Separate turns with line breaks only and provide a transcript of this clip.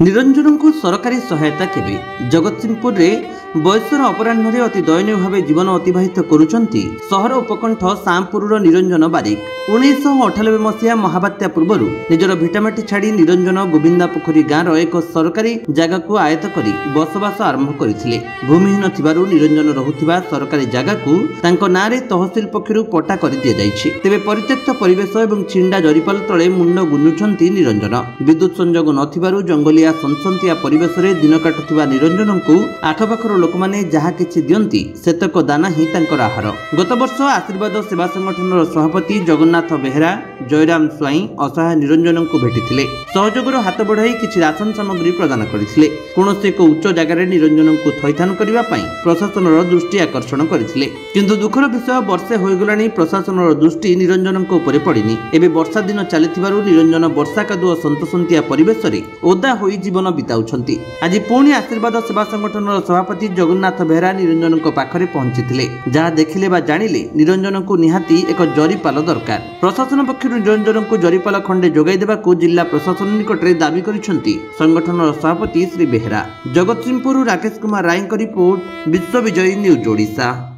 निरंजन को सरकारी सहायता केबे जगतसिंहपुर रे बयसर अपराह्न अति दयनीय भाव जीवन अतिबाहित करुचंती सहर उपकंठ सांपुर निरंजन बारिक 1998 मसीहा महाबात्या पूर्व निजर भिटामाटी छाड़ी निरंजन गोविंदा पोखरी गाँव एक सरकारी जगह को आयत करी बसवास आरंभ करथिले। भूमिहीन थिबारु निरंजन रहुथिबा सरकारी जगह को तांको नारे तहसील पक्षरु पट्टा कर दिया जायछि। तेबे परित्यक्त परिवेश एवं छिंडा जरीपाल तले मुंड गुनुछंती निरंजन। विद्युत संजोग नथिबारु जंगलिया सनसंतिया परिवेश रे दिन काटुथिबा निरंजन को आखपाखर लोक माने जहा किछि दियंती सेतक दाना ही तांकर आहार। गत वर्ष आशीर्वाद सेवा संगठन सभापति जगन्नाथ बेहरा जयराम स्वाई असहाय निरंजन को भेटिथिले। सहयोगर हाथ बढ़ाई किछि राशन सामग्री प्रदान करथिले। कोनोसी एक उच्च जगार निरंजन को थैथान करबा पई प्रशासनर दृष्टि आकर्षण करथिले। किंतु दुखर विषय वर्षे होइगलानी प्रशासनर दृष्टि निरंजन को उपरे पड़िनी। एबे वर्षा दिन चलिथिबारु निरंजन वर्षा कादुଅ सन्तसंतिया परिवेश रे ओदा होई जीवन बिताउछंती। आज पुणी आशीर्वाद सेवा संगठन सभापति जगन्नाथ बेहरा निरंजन को पाखरे पहुंचीथिले। जहाँ देखिले बा जानिले निरंजन को निहाती एक जरीपाल दरकार। प्रशासन पक्षरु निरंजन को जरीपाल खंडे जोगाई देबाकू जिला प्रशासन निकटरे दाबी करिसेंती संगठन सभापति श्री बेहरा। जगतसिंहपुर राकेश कुमार राय रिपोर्ट, विश्व विजयी न्यूज ओडिशा।